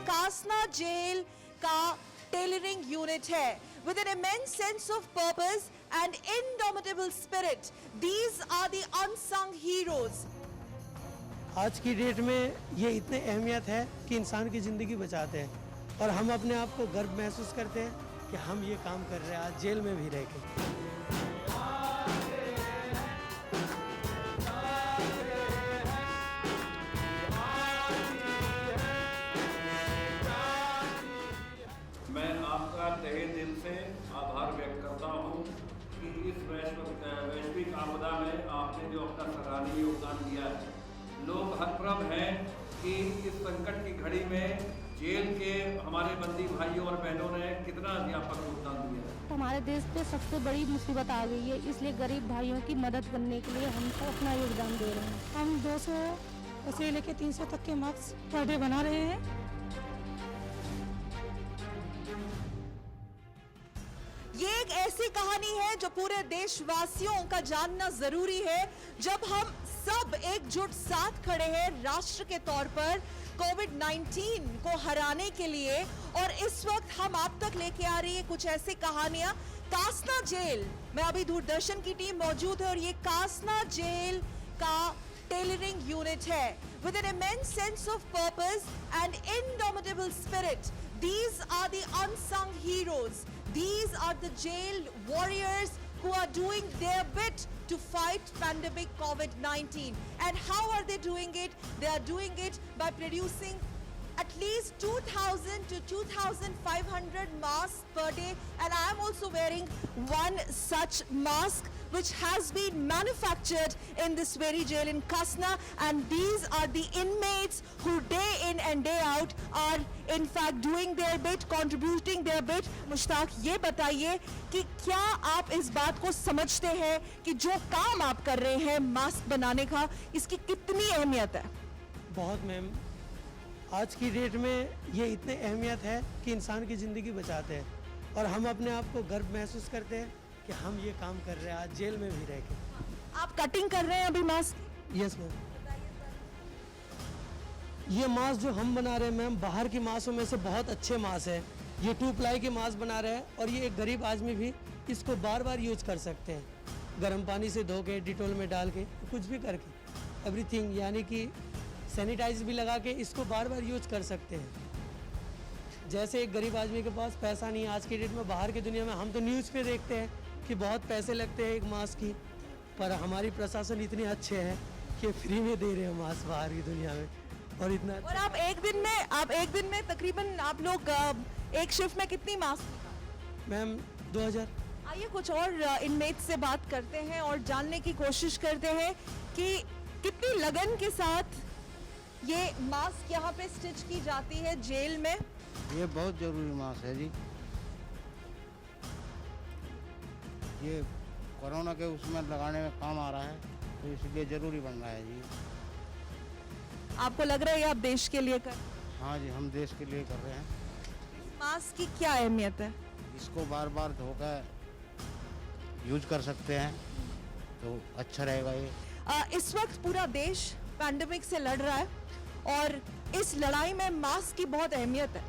Kasna jail का tailoring unit है with an immense sense of purpose and indomitable spirit. These are the unsung heroes. आज की date में ये इतने अहमियत है कि इंसान की ज़िंदगी बचाते हैं और हम अपने आप को गर्व महसूस करते हैं कि हम ये काम कर रहे हैं आज जेल में भी रह के। मैं आपका तहे दिल से आभार व्यक्त करता हूँ कि इस वैश्विक आपदा में आपने जो अपना सराहनीय योगदान दिया है। लोग हतप्रभ हैं कि इस संकट की घड़ी में जेल के हमारे बंदी भाइयों और बहनों ने कितना व्यापक योगदान दिया है। हमारे देश पे सबसे बड़ी मुसीबत आ गई है, इसलिए गरीब भाइयों की मदद करने के लिए हम अपना योगदान दे रहे हैं। हम 200 से लेकर 300 तक के मास्क पर डे बना रहे हैं। ये एक ऐसी कहानी है जो पूरे देशवासियों का जानना जरूरी है। जब हम सब एकजुट साथ खड़े हैं राष्ट्र के तौर पर कोविड-19 को हराने के लिए, और इस वक्त हम आप तक लेके आ रही है कुछ ऐसी कहानियां। कासना जेल में अभी दूरदर्शन की टीम मौजूद है और ये कासना जेल का टेलरिंग यूनिट है with an immense sense of purpose and indomitable spirit. These are the unsung heroes. These are the jail warriors who are doing their bit to fight pandemic COVID-19. And how are they doing it? They are doing it by producing at least 2,000 to 2,500 masks per day. And I am also wearing one such mask which has been manufactured in this very jail in Kasna, and these are the inmates who day in and day out are in fact doing their bit, contributing their bit. Mushtaq, ये बताइए कि क्या आप इस बात को समझते हैं कि जो काम आप कर रहे हैं मास्क बनाने का, इसकी कितनी अहमियत है? बहुत मैम, आज की डेट में ये इतने अहमियत है कि इंसान की ज़िंदगी बचाते हैं और हम अपने आप को गर्व महसूस करते हैं कि हम ये काम कर रहे हैं आज जेल में भी रह के। आप कटिंग कर रहे हैं अभी मास्क? Yes ma'am. ये मास्क जो हम बना रहे हैं मैम, बाहर की मास्कों में से बहुत अच्छे मास्क है। ये 2 प्लाई के मास्क बना रहे हैं और ये एक गरीब आदमी भी इसको बार बार यूज कर सकते हैं, गर्म पानी से धो के, डिटोल में डाल के, कुछ भी करके, एवरीथिंग, यानी कि सैनिटाइज भी लगा के इसको बार बार यूज कर सकते हैं। जैसे एक गरीब आदमी के पास पैसा नहीं है आज की डेट में, बाहर की दुनिया में हम तो न्यूज़ पे देखते हैं कि बहुत पैसे लगते हैं एक मास्क की, पर हमारी प्रशासन इतने अच्छे हैं कि फ्री में दे रहे हैं मास्क बाहर की दुनिया में। और इतना और आप एक दिन में तकरीबन आप लोग एक शिफ्ट में कितनी मास्क? मैम 2000। आइए कुछ और इनमेट से बात करते हैं और जानने की कोशिश करते हैं कि कितनी लगन के साथ ये मास्क यहाँ पे स्टिच की जाती है जेल में। ये बहुत ज़रूरी मास्क है जी। ये कोरोना के उसमें लगाने में काम आ रहा है, तो इसलिए ज़रूरी बन रहा है जी। आपको लग रहा है ये आप देश के लिए कर? हाँ जी, हम देश के लिए कर रहे हैं। इस मास्क की क्या अहमियत है? इसको बार बार धोकर यूज कर सकते हैं तो अच्छा रहेगा ये। इस वक्त पूरा देश पैंडेमिक से लड़ रहा है और इस लड़ाई में मास्क की बहुत अहमियत है।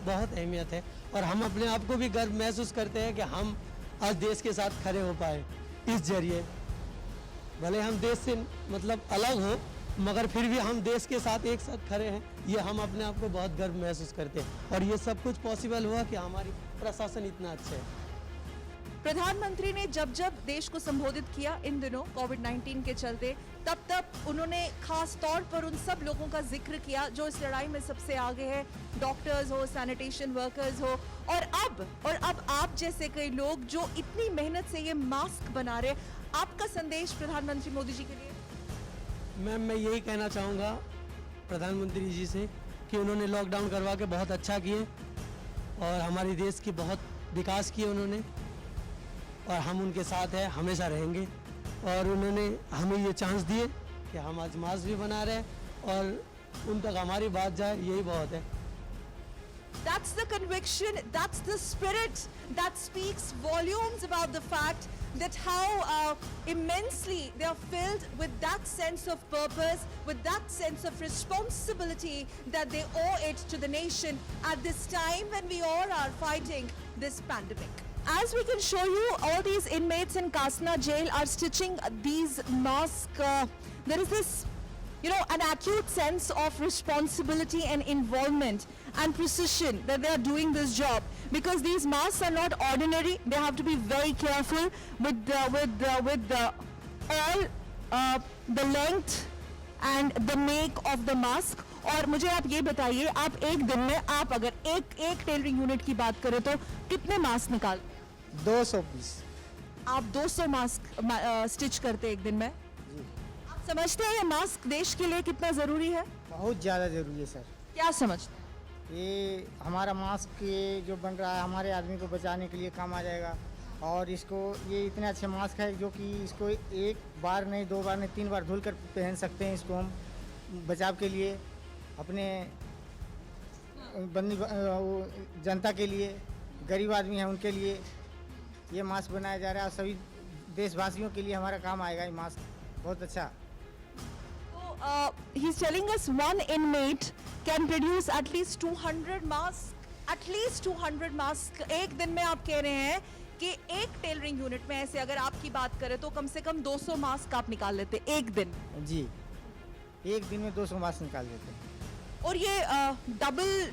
बहुत अहमियत है और हम अपने आप को भी गर्व महसूस करते हैं कि हम आज देश के साथ खड़े हो पाए इस जरिए। भले हम देश से मतलब अलग हो, मगर फिर भी हम देश के साथ एक साथ खड़े हैं, ये हम अपने आप को बहुत गर्व महसूस करते हैं। और ये सब कुछ पॉसिबल हुआ कि हमारी प्रशासन इतना अच्छा है। प्रधानमंत्री ने जब जब देश को संबोधित किया इन दिनों कोविड-19 के चलते, तब उन्होंने खास तौर पर उन सब लोगों का जिक्र किया जो इस लड़ाई में सबसे आगे है, डॉक्टर्स हो, सैनिटेशन वर्कर्स हो, और अब आप जैसे कई लोग जो इतनी मेहनत से ये मास्क बना रहे। आपका संदेश प्रधानमंत्री मोदी जी के लिए? मैम, मैं यही कहना चाहूँगा प्रधानमंत्री जी से कि उन्होंने लॉकडाउन करवा के बहुत अच्छा किए और हमारे देश की बहुत विकास किए उन्होंने, और हम उनके साथ हैं, हमेशा रहेंगे। और उन्होंने हमें ये चांस दिए कि हम आज मास्क भी बना रहे हैं और उन तक हमारी बात जाए, यही बहुत है। That's the conviction, that's the spirit that speaks volumes about the fact that how immensely they are filled with that sense of purpose, with that sense of responsibility that they owe it to the nation at this time when we all are fighting this pandemic. As we can show you, all these inmates in Kasna jail are stitching these masks. There is this, an acute sense of responsibility and involvement and precision that they are doing this job, because these masks are not ordinary. They have to be very careful with all the length and the make of the mask. और मुझे आप ये बताइए, आप एक दिन में आप अगर एक टेलरिंग यूनिट की बात करें तो कितने मास्क निकाल 200 पीस। आप 200 मास्क स्टिच करते एक दिन में? आप समझते हैं ये मास्क देश के लिए कितना ज़रूरी है? बहुत ज़्यादा ज़रूरी है सर। क्या समझते हैं? ये हमारा मास्क ये जो बन रहा है हमारे आदमी को बचाने के लिए काम आ जाएगा। और इसको ये इतने अच्छे मास्क है जो कि इसको एक बार नहीं, 2 बार नहीं, 3 बार धुल कर पहन सकते हैं। इसको हम बचाव के लिए, अपने बंदी जनता के लिए, गरीब आदमी हैं उनके लिए ये मास्क बनाया जा रहा है। और सभी देशवासियों के लिए हमारा काम आएगा ये मास्क। बहुत अच्छा। He's telling us one inmate can produce at least 200 masks. At least 200 masks एक दिन में आप कह रहे हैं कि एक टेलरिंग यूनिट में ऐसे अगर आपकी बात करें तो कम से कम 200 मास्क आप निकाल लेते एक दिन। जी, एक दिन में 200 मास्क निकाल देते हैं। और ये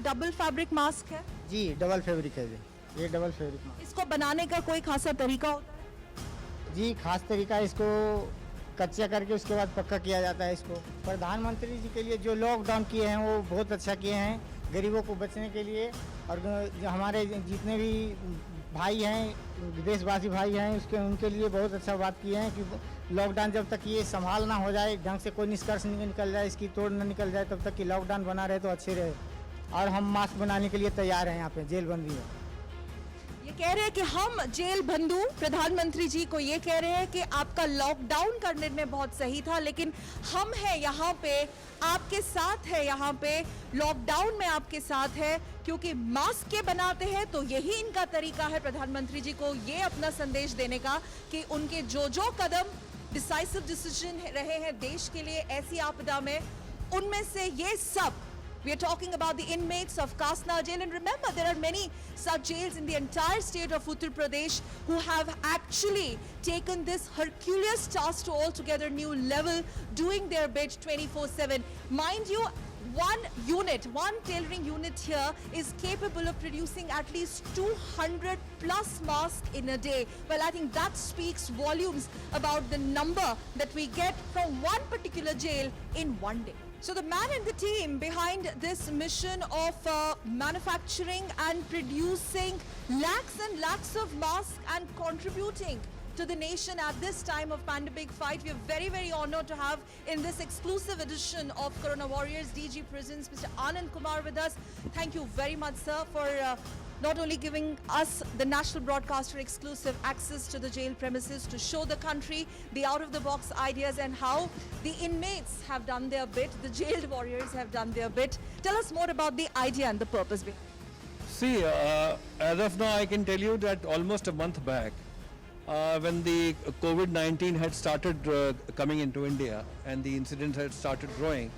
डबल फैब्रिक मास्क है? जी, डबल फैब्रिक है ये डबल फैब्रिक मास्क। इसको बनाने का कोई खासा तरीका होता है? जी, खास तरीका इसको कच्चा करके उसके बाद पक्का किया जाता है इसको। प्रधानमंत्री जी के लिए जो लॉकडाउन किए हैं वो बहुत अच्छा किए हैं गरीबों को बचने के लिए। और जो हमारे जितने भी भाई हैं, देशवासी भाई हैं, उनके लिए बहुत अच्छा बात किए हैं कि लॉकडाउन जब तक ये संभाल ना हो जाए, ढंग से कोई निष्कर्ष नहीं निकल जाए, इसकी तोड़ ना निकल जाए, तब तक कि लॉकडाउन बना रहे तो अच्छे रहे। और हम मास्क बनाने के लिए तैयार हैं यहाँ पे जेल बंदी में। ये कह रहे हैं कि हम जेल बंधु प्रधानमंत्री जी को ये कह रहे हैं कि आपका लॉकडाउन का निर्णय बहुत सही था, लेकिन हम हैं यहाँ पे, आपके साथ है, यहाँ पे लॉकडाउन में आपके साथ है, क्योंकि मास्क के बनाते हैं तो यही इनका तरीका है प्रधानमंत्री जी को ये अपना संदेश देने का कि उनके जो कदम डिसाइसिव डिसीजन रहे हैं देश के लिए ऐसी आपदा में, उनमें से ये सब। We are talking about the inmates of Kasna jail, and remember there are many such jails in the entire state of Uttar Pradesh who have actually taken this Herculean task to altogether new level, doing their bit 24/7. Mind you, one tailoring unit here is capable of producing at least 200 plus masks in a day. Well, I think that speaks volumes about the number that we get from one particular jail in one day. So the man and the team behind this mission of manufacturing and producing lakhs and lakhs of masks and contributing to the nation at this time of pandemic fight, we are very, very honored to have in this exclusive edition of Corona Warriors DG Prisons Mr. Anand Kumar with us. Thank you very much, sir, for not only giving us, the national broadcaster, exclusive access to the jail premises to show the country the out-of-the-box ideas and how the inmates have done their bit, the jailed warriors have done their bit. Tell us more about the idea and the purpose behind it. See, as of now, I can tell you that almost a month back, when the COVID-19 had started coming into India and the incidents had started growing,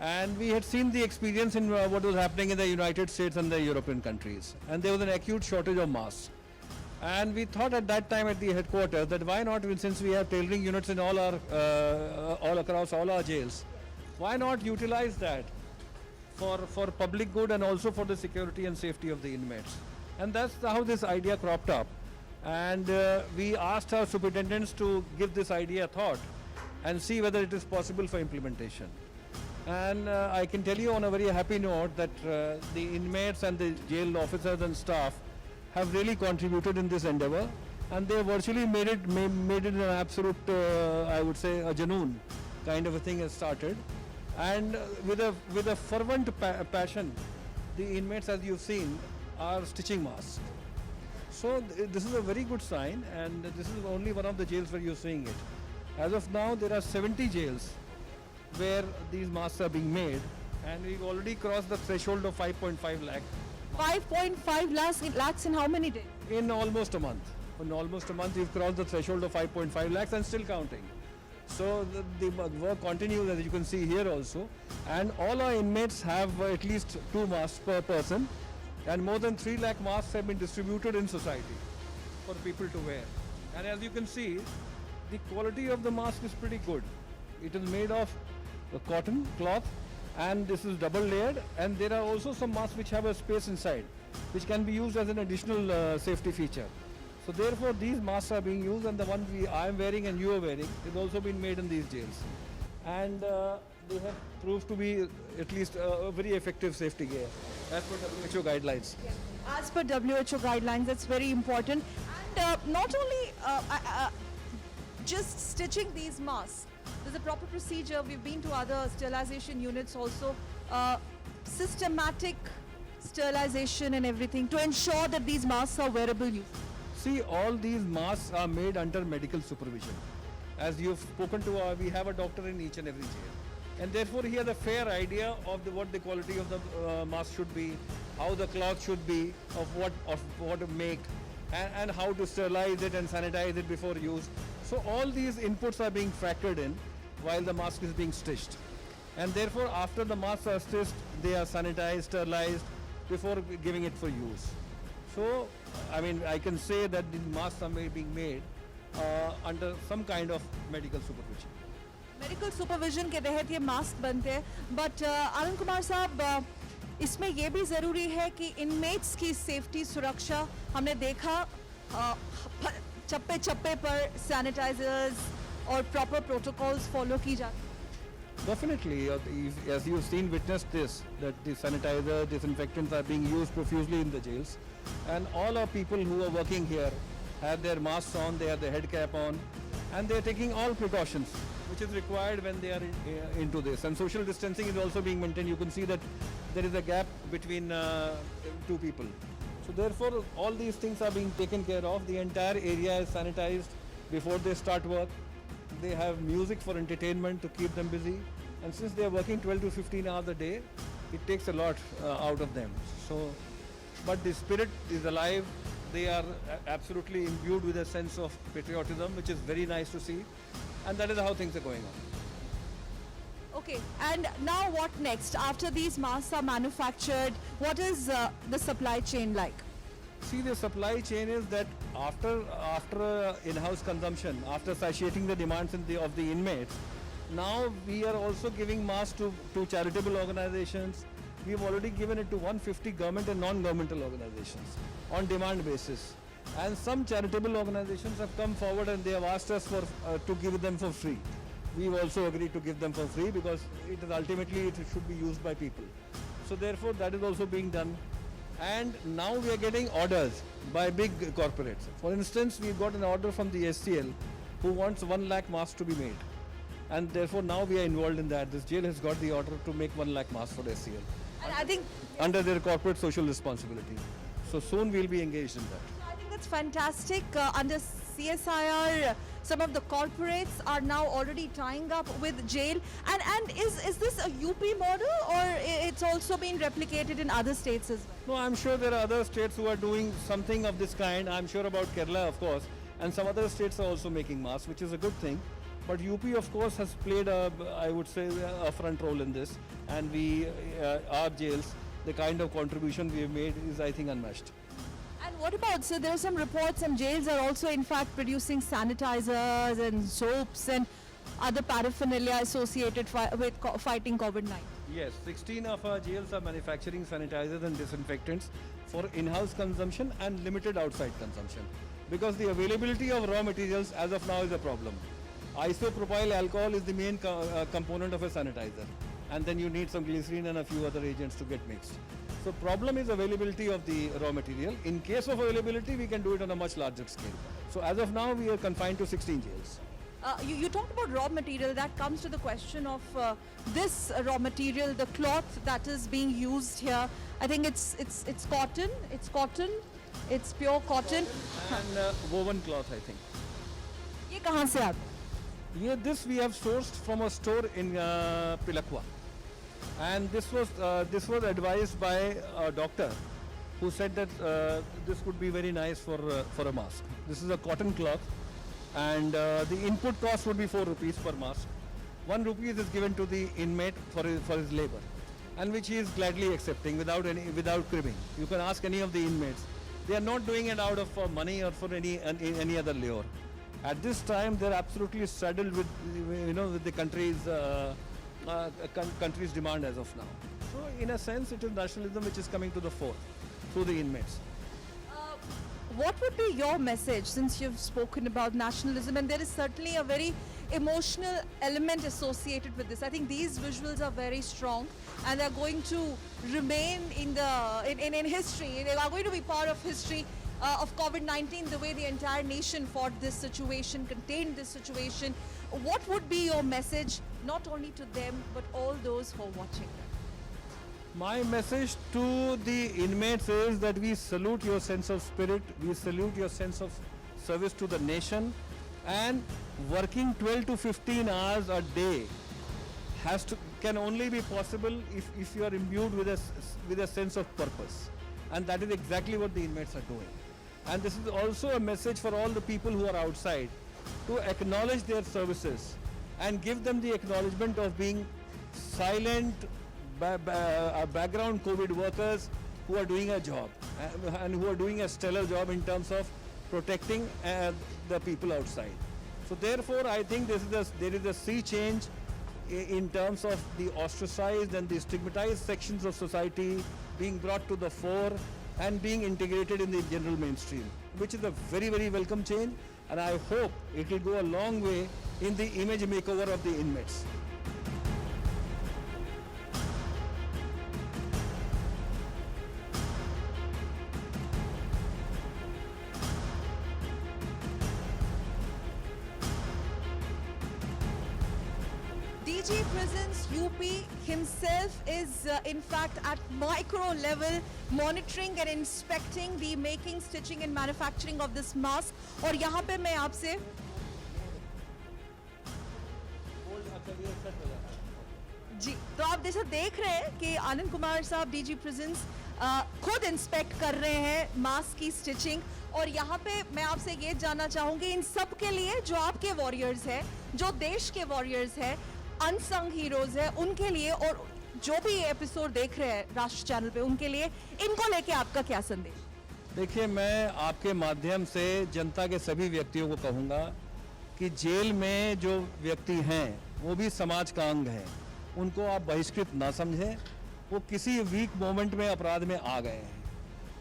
and we had seen the experience in what was happening in the United States and the European countries, and there was an acute shortage of masks. And we thought at that time at the headquarters that why not, since we have tailoring units in all across all our jails, why not utilize that for public good and also for the security and safety of the inmates. And that's how this idea cropped up. And we asked our superintendents to give this idea a thought and see whether it is possible for implementation. And I can tell you on a very happy note that the inmates and the jail officers and staff have really contributed in this endeavor, and they virtually made it an absolute, I would say, a janoon kind of a thing has started. And with a fervent passion, the inmates, as you've seen, are stitching masks. So this is a very good sign, and this is only one of the jails where you're seeing it. As of now, there are 70 jails where these masks are being made, and we've already crossed the threshold of 5.5 lakh. 5.5 lakhs in how many days? In almost a month. In almost a month, we've crossed the threshold of 5.5 lakhs and still counting. So the work continues, as you can see here also. And all our inmates have at least 2 masks per person. And more than 3 lakh masks have been distributed in society for people to wear. And as you can see, the quality of the mask is pretty good. It is made of cotton cloth, and this is double layered, and there are also some masks which have a space inside, which can be used as an additional safety feature. So therefore these masks are being used, and the one I am wearing and you are wearing is also been made in these jails. And they have proved to be at least a very effective safety gear as per WHO guidelines. As per WHO guidelines, that's very important. And not only just stitching these masks, there's a proper procedure. We've been to other sterilization units also, systematic sterilization and everything to ensure that these masks are wearable use. See, all these masks are made under medical supervision. As you've spoken to, we have a doctor in each and every jail. And therefore he has a fair idea of what the quality of the mask should be, how the cloth should be, of what to make, and how to sterilize it and sanitize it before use. So all these inputs are being factored in while the mask is being stitched. And therefore after the masks are stitched, they are sanitized, sterilized before giving it for use. So, I mean, I can say that the masks are being made under some kind of medical supervision. Medical supervision के तहत ये mask बनते हैं, but Anand Kumar साहब, इसमें ये भी ज़रूरी है कि इनमेट्स की सेफ्टी सुरक्षा हमने देखा चप्पे चप्पे पर सैनिटाइजर्स और प्रॉपर प्रोटोकॉल्स फॉलो की जाती हैं. Definitely, as you've seen, witnessed this, that the sanitizer, disinfectants are being used profusely in the jails. And all our people who are working here have their masks on, they have their head cap on, and they're taking all precautions which is required when they are into this. And social distancing is also being maintained. You can see that there is a gap between 2 people. So therefore, all these things are being taken care of. The entire area is sanitized before they start work. They have music for entertainment to keep them busy. And since they are working 12 to 15 hours a day, it takes a lot out of them. So, but the spirit is alive. They are absolutely imbued with a sense of patriotism, which is very nice to see. And that is how things are going on. Okay, and now what next? After these masks are manufactured, what is the supply chain like? See, the supply chain is that after in-house consumption, after satiating the demands of the inmates, now we are also giving masks to charitable organizations. We have already given it to 150 government and non-governmental organizations on demand basis. And some charitable organizations have come forward and they have asked us to give them for free. We've also agreed to give them for free because it should be used by people. So therefore that is also being done. And now we are getting orders by big corporates. For instance, we got an order from the SCL who wants 1 lakh masks to be made. And therefore now we are involved in that. This jail has got the order to make 1 lakh masks for SCL. And I think under their corporate social responsibility. So soon we'll be engaged in that. I think that's fantastic. Under CSIR, some of the corporates are now already tying up with jail. And is this a UP model, or it's also been replicated in other states as well? No, I'm sure there are other states who are doing something of this kind. I'm sure about Kerala, of course, and some other states are also making masks, which is a good thing. But UP, of course, has played I would say, a front role in this. And our jails, the kind of contribution we have made is, I think, unmatched. And what about, so there are some reports some jails are also in fact producing sanitizers and soaps and other paraphernalia associated with fighting COVID-19. Yes, 16 of our jails are manufacturing sanitizers and disinfectants for in-house consumption and limited outside consumption. Because the availability of raw materials as of now is a problem. Isopropyl alcohol is the main component of a sanitizer. And then you need some glycerin and a few other agents to get mixed. So problem is availability of the raw material. In case of availability, we can do it on a much larger scale. So as of now, we are confined to 16 jails. You talked about raw material. That comes to the question of this raw material, the cloth that is being used here. I think it's cotton. It's cotton. It's pure cotton. And woven cloth, I think. ये कहाँ से आता? This we have sourced from a store in Pilakwa. And this was advised by a doctor who said that this would be very nice for a mask. This is a cotton cloth, and the input cost would be 4 rupees per mask. 1 rupee is given to the inmate for his labor, and which he is gladly accepting without cribbing. You can ask any of the inmates. They are not doing it out of money or for any other lure. At this time, they are absolutely saddled with with the country's demand as of now. So, in a sense, it is nationalism which is coming to the fore through the inmates. What would be your message, since you've spoken about nationalism, and there is certainly a very emotional element associated with this? I think these visuals are very strong, and they're going to remain in history. They are going to be part of history of COVID-19, the way the entire nation fought this situation, contained this situation. What would be your message, not only to them, but all those who are watching them? My message to the inmates is that we salute your sense of spirit, we salute your sense of service to the nation, and working 12 to 15 hours a day can only be possible if you are imbued with a sense of purpose, and that is exactly what the inmates are doing. And this is also a message for all the people who are outside to acknowledge their services and give them the acknowledgement of being silent background COVID workers who are doing a job and who are doing a stellar job in terms of protecting the people outside. So therefore, I think there is a sea change in terms of the ostracized and the stigmatized sections of society being brought to the fore and being integrated in the general mainstream, which is a very, very welcome change, and I hope it will go a long way in the image makeover of the inmates. DG Prisons UP himself is in fact at micro level monitoring and inspecting the making, stitching and manufacturing of this mask. और यहाँ पे मैं आपसे जी, तो आप जैसे देख रहे हैं कि आनंद कुमार साहब डीजी प्रिजन्स खुद इंस्पेक्ट कर रहे हैं मास्क की स्टिचिंग, और यहाँ पे मैं आपसे ये जानना चाहूँगी इन सब के लिए जो आपके वॉरियर्स हैं, जो देश के वॉरियर्स हैं, अनसंग हीरोज है, उनके लिए, और जो भी ये एपिसोड देख रहे हैं राष्ट्र चैनल पे, उनके लिए, इनको लेके आपका क्या संदेश? देखिए, मैं आपके माध्यम से जनता के सभी व्यक्तियों को कहूँगा कि जेल में जो व्यक्ति हैं वो भी समाज का अंग है, उनको आप बहिष्कृत ना समझें। वो किसी वीक मोमेंट में अपराध में आ गए हैं,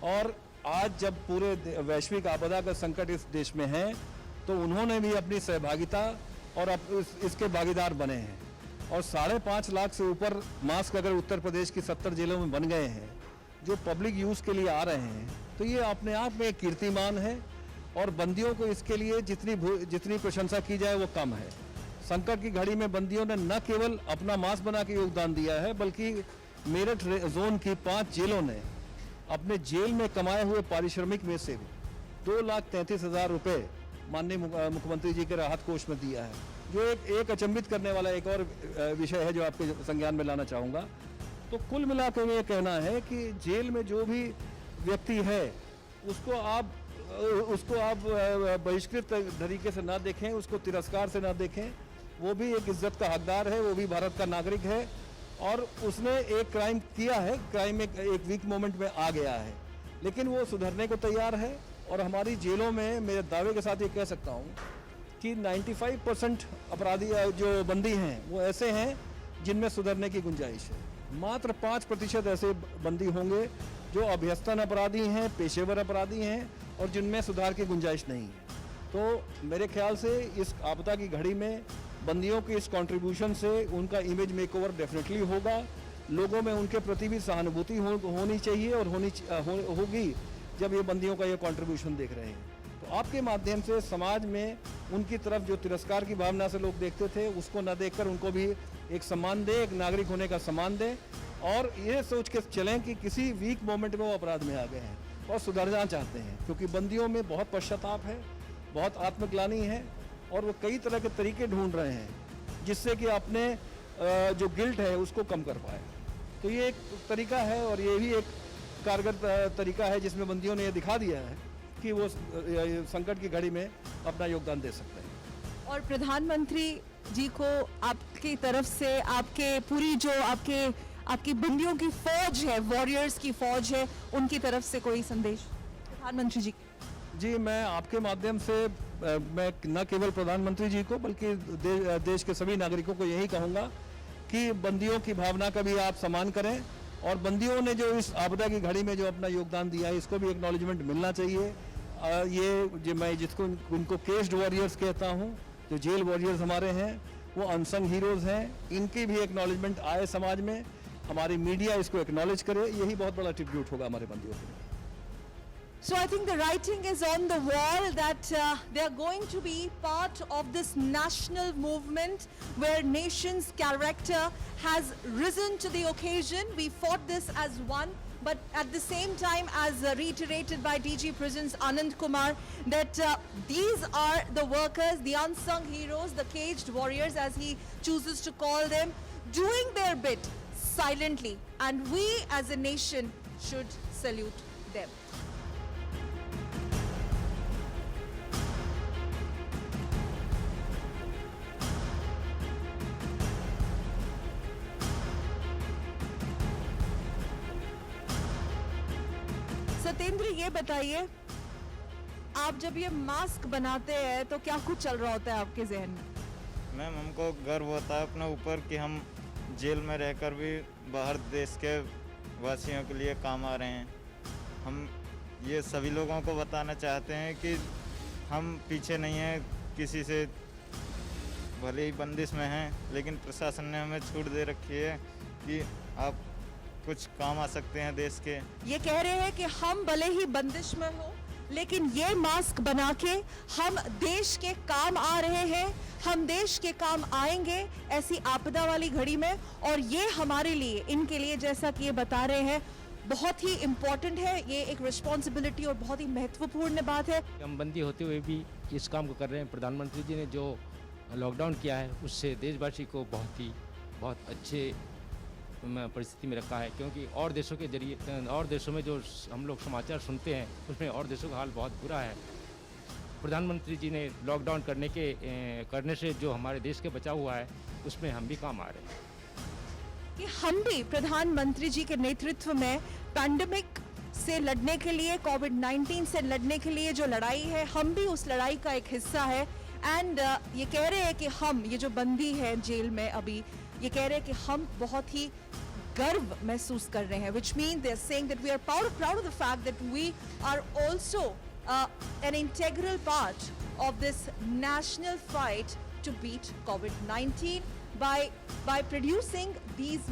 और आज जब पूरे वैश्विक आपदा का संकट इस देश में है तो उन्होंने भी अपनी सहभागिता और इसके भागीदार बने हैं। और 5.5 लाख से ऊपर मास्क अगर उत्तर प्रदेश की 70 जेलों में बन गए हैं जो पब्लिक यूज़ के लिए आ रहे हैं, तो ये अपने आप में एक कीर्तिमान है, और बंदियों को इसके लिए जितनी प्रशंसा की जाए वो कम है। संकट की घड़ी में बंदियों ने न केवल अपना मास्क बना के योगदान दिया है, बल्कि मेरठ जोन की 5 जेलों ने अपने जेल में कमाए हुए पारिश्रमिक में से 2,33,000 रुपये माननीय मुख्यमंत्री जी के राहत कोष में दिया है, जो एक अचंभित करने वाला एक और विषय है जो आपके संज्ञान में लाना चाहूँगा। तो कुल मिलाकर ये कहना है कि जेल में जो भी व्यक्ति है उसको आप बहिष्कृत तरीके से ना देखें, उसको तिरस्कार से ना देखें। वो भी एक इज्जत का हकदार है, वो भी भारत का नागरिक है, और उसने एक क्राइम किया है, क्राइम में एक वीक मोमेंट में आ गया है, लेकिन वो सुधरने को तैयार है। और हमारी जेलों में मेरे दावे के साथ ये कह सकता हूँ कि 95% अपराधी जो बंदी हैं वो ऐसे हैं जिनमें सुधरने की गुंजाइश है। मात्र 5% ऐसे बंदी होंगे जो अभ्यस्तन अपराधी हैं, पेशेवर अपराधी हैं, और जिनमें सुधार की गुंजाइश नहीं है। तो मेरे ख्याल से इस आपदा की घड़ी में बंदियों के इस कंट्रीब्यूशन से उनका इमेज मेकओवर डेफिनेटली होगा। लोगों में उनके प्रति भी सहानुभूति होनी चाहिए, और होगी जब ये बंदियों का ये कंट्रीब्यूशन देख रहे हैं। तो आपके माध्यम से समाज में उनकी तरफ जो तिरस्कार की भावना से लोग देखते थे उसको न देखकर उनको भी एक सम्मान दें, एक नागरिक होने का सम्मान दें, और ये सोच के चलें कि किसी वीक मोमेंट में वो अपराध में आ गए हैं और सुधरना चाहते हैं, क्योंकि बंदियों में बहुत पश्चाताप है, बहुत आत्मग्लानि है, और वो कई तरह के तरीके ढूंढ रहे हैं जिससे कि अपने जो गिल्ट है उसको कम कर पाए। तो ये एक तरीका है, और ये भी एक कारगर तरीका है जिसमें बंदियों ने ये दिखा दिया है कि वो संकट की घड़ी में अपना योगदान दे सकते हैं। और प्रधानमंत्री जी को आपकी तरफ से आपके पूरी जो आपकी बंदियों की फौज है, वॉरियर्स की फौज है, उनकी तरफ से कोई संदेश प्रधानमंत्री जी? जी, मैं आपके माध्यम से मैं न केवल प्रधानमंत्री जी को बल्कि देश के सभी नागरिकों को यही कहूँगा कि बंदियों की भावना का भी आप सम्मान करें और बंदियों ने जो इस आपदा की घड़ी में जो अपना योगदान दिया है इसको भी एक्नॉलेजमेंट मिलना चाहिए। ये मैं जिसको उनको केस्ड वॉरियर्स कहता हूँ, जो जेल वॉरियर्स हमारे हैं, वो अनसंग हीरोज़ हैं, इनकी भी एक्नॉलेजमेंट आए समाज में, हमारी मीडिया इसको एक्नॉलेज करे, यही बहुत बड़ा ट्रिब्यूट होगा हमारे बंदियों के लिए। So I think the writing is on the wall that they are going to be part of this national movement where nation's character has risen to the occasion. We fought this as one, but at the same time, as reiterated by DG Prisons Anand Kumar, that these are the workers, the unsung heroes, the caged warriors as he chooses to call them, doing their bit silently, and we as a nation should salute them. Satyendra, ये बताइए, आप जब ये mask बनाते हैं तो क्या कुछ चल रहा होता है आपके जहन में? मैम, हमको गर्व होता है अपने ऊपर कि हम जेल में रहकर भी बाहर देश के वासियों के लिए काम आ रहे हैं। हम ये सभी लोगों को बताना चाहते हैं कि हम पीछे नहीं हैं किसी से, भले ही बंदिश में हैं, लेकिन प्रशासन ने हमें छूट दे रखी है कि आप कुछ काम आ सकते हैं देश के। ये कह रहे हैं कि हम भले ही बंदिश में हो, लेकिन ये मास्क बना के हम देश के काम आ रहे हैं, हम देश के काम आएंगे ऐसी आपदा वाली घड़ी में, और ये हमारे लिए, इनके लिए, जैसा कि ये बता रहे हैं, बहुत ही इम्पोर्टेंट है। ये एक रिस्पॉन्सिबिलिटी और बहुत ही महत्वपूर्ण बात है। हम बंदी होते हुए भी इस काम को कर रहे हैं। प्रधानमंत्री जी ने जो लॉकडाउन किया है उससे देशवासी को बहुत अच्छे परिस्थिति में रखा है, क्योंकि और देशों के जरिए, और देशों में जो हम लोग समाचार सुनते हैं उसमें और देशों का हाल बहुत बुरा है। प्रधानमंत्री जी ने लॉकडाउन करने से जो हमारे देश के बचा हुआ है उसमें हम भी काम आ रहे हैं कि हम भी प्रधानमंत्री जी के नेतृत्व में पैंडेमिक से लड़ने के लिए, कोविड-19 से लड़ने के लिए जो लड़ाई है, हम भी उस लड़ाई का एक हिस्सा है। एंड ये कह रहे हैं कि हम, ये जो बंदी है जेल में अभी, ये कह रहे हैं कि हम बहुत ही गर्व महसूस कर रहे हैं, which means they're saying that we are proud of the fact that we are also an integral part of this national fight to beat COVID-19 by producing these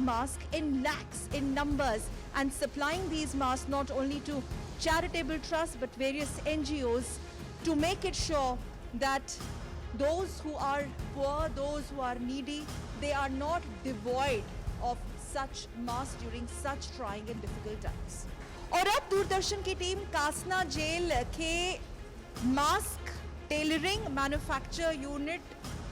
masks in lakhs in numbers and supplying these masks not only to charitable trusts but various NGOs to make it sure that those who are poor, those who are needy, they are not devoid of such masks during such trying and difficult times. और अब दूरदर्शन की team Kasna jail के mask tailoring manufacture unit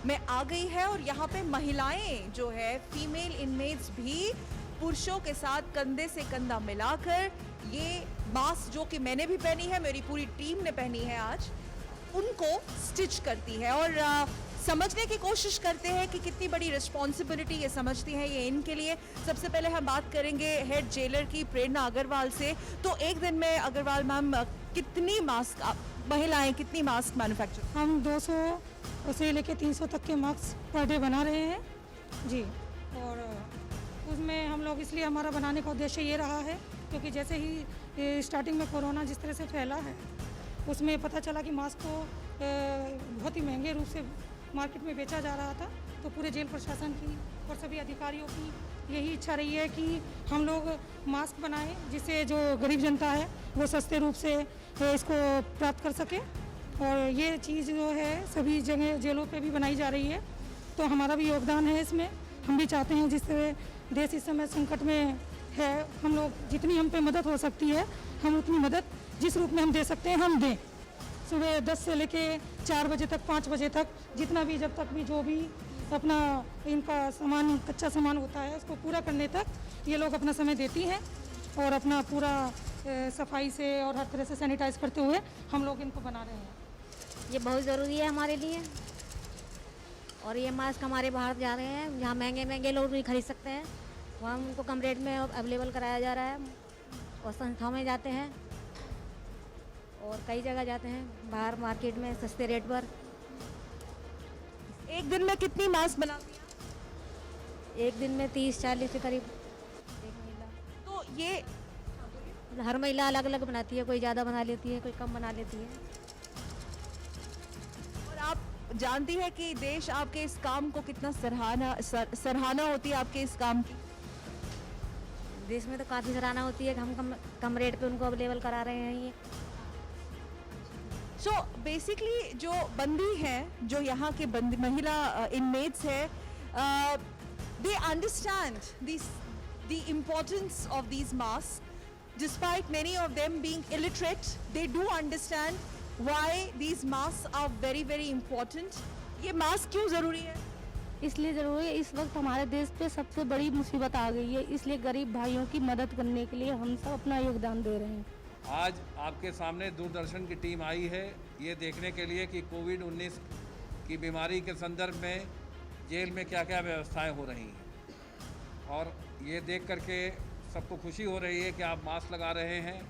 में आ गई है, और यहाँ पे महिलाएं जो है, फीमेल इनमेट्स भी पुरुषों के साथ कंधे से कंधा मिलाकर ये मास्क, जो कि मैंने भी पहनी है, मेरी पूरी टीम ने पहनी है आज, उनको स्टिच करती है और समझने की कोशिश करते हैं कि कितनी बड़ी रिस्पॉन्सिबिलिटी ये समझती हैं ये इनके लिए। सबसे पहले हम बात करेंगे हेड जेलर की प्रेरणा अग्रवाल से। तो एक दिन में अग्रवाल मैम, कितनी मास्क महिलाएं कितनी मास्क मैन्युफैक्चर? हम 200 से लेके 300 तक के मास्क पर डे बना रहे हैं जी। और उसमें हम लोग, इसलिए हमारा बनाने का उद्देश्य ये रहा है क्योंकि जैसे ही स्टार्टिंग में कोरोना जिस तरह से फैला है, उसमें पता चला कि मास्क को बहुत ही महंगे रूप से मार्केट में बेचा जा रहा था। तो पूरे जेल प्रशासन की और सभी अधिकारियों की यही इच्छा रही है कि हम लोग मास्क बनाएं, जिससे जो गरीब जनता है वो सस्ते रूप से इसको प्राप्त कर सके। और ये चीज़ जो है सभी जगह जेलों पे भी बनाई जा रही है, तो हमारा भी योगदान है इसमें। हम भी चाहते हैं, जिस तरह देश इस समय संकट में है, हम लोग जितनी हम पे मदद हो सकती है, हम उतनी मदद जिस रूप में हम दे सकते हैं हम दें। सुबह 10 से लेके 4 बजे तक, 5 बजे तक, जितना भी, जब तक भी जो भी अपना इनका सामान, कच्चा सामान होता है, उसको पूरा करने तक ये लोग अपना समय देती हैं और अपना पूरा सफाई से और हर तरह से सैनिटाइज करते हुए हम लोग इनको बना रहे हैं। ये बहुत ज़रूरी है हमारे लिए और ये मास्क हमारे बाहर जा रहे हैं, जहाँ महंगे महंगे लोग भी खरीद सकते हैं वहाँ उनको कम रेट में अवेलेबल कराया जा रहा है और संस्थाओं में जाते हैं और कई जगह जाते हैं बाहर मार्केट में सस्ते रेट पर। एक दिन में कितनी मास्क बनाती हैं? एक दिन में 30-40 के करीब एक महिला। तो ये हर महिला अलग अलग बनाती है, कोई ज़्यादा बना लेती है, कोई कम बना लेती है। और आप जानती है कि देश आपके इस काम को कितना सराहना होती है आपके इस काम की। देश में तो काफ़ी सराहना होती है कि हम कम रेट पे उनको अवेलेबल करा रहे हैं ये। सो बेसिकली जो बंदी हैं, जो यहाँ के महिला इनमेट्स है, they understand the importance of these masks. Despite many of them being illiterate, they do understand why these masks are very very important. ये मास्क क्यों ज़रूरी है? इसलिए ज़रूरी है, इस वक्त हमारे देश पे सबसे बड़ी मुसीबत आ गई है, इसलिए गरीब भाइयों की मदद करने के लिए हम सब अपना योगदान दे रहे हैं। आज आपके सामने दूरदर्शन की टीम आई है ये देखने के लिए कि कोविड-19 की बीमारी के संदर्भ में जेल में क्या क्या व्यवस्थाएं हो रही हैं और ये देख करके सबको खुशी हो रही है कि आप मास्क लगा रहे हैं,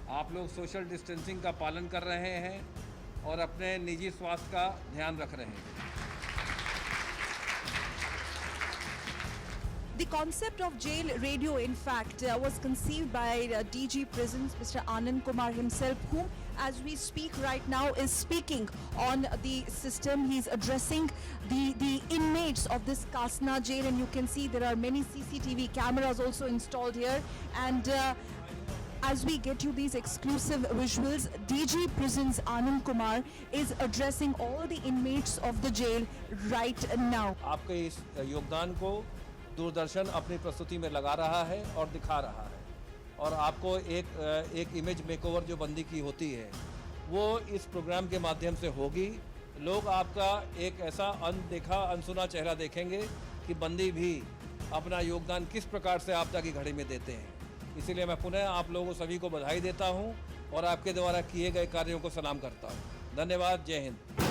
आप लोग सोशल डिस्टेंसिंग का पालन कर रहे हैं और अपने निजी स्वास्थ्य का ध्यान रख रहे हैं। The concept of jail radio, in fact, was conceived by DG Prisons, Mr. Anand Kumar himself, whom, as we speak right now, is speaking on the system. He's addressing the inmates of this Kasna jail, and you can see there are many CCTV cameras also installed here. And as we get you these exclusive visuals, DG Prisons Anand Kumar is addressing all the inmates of the jail right now. आपके इस योगदान को दूरदर्शन अपनी प्रस्तुति में लगा रहा है और दिखा रहा है और आपको एक इमेज मेकओवर जो बंदी की होती है वो इस प्रोग्राम के माध्यम से होगी। लोग आपका एक ऐसा अनदेखा अनसुना चेहरा देखेंगे कि बंदी भी अपना योगदान किस प्रकार से आपदा की घड़ी में देते हैं। इसीलिए मैं पुनः आप लोगों सभी को बधाई देता हूं और आपके द्वारा किए गए कार्यों को सलाम करता हूं। धन्यवाद। जय हिंद।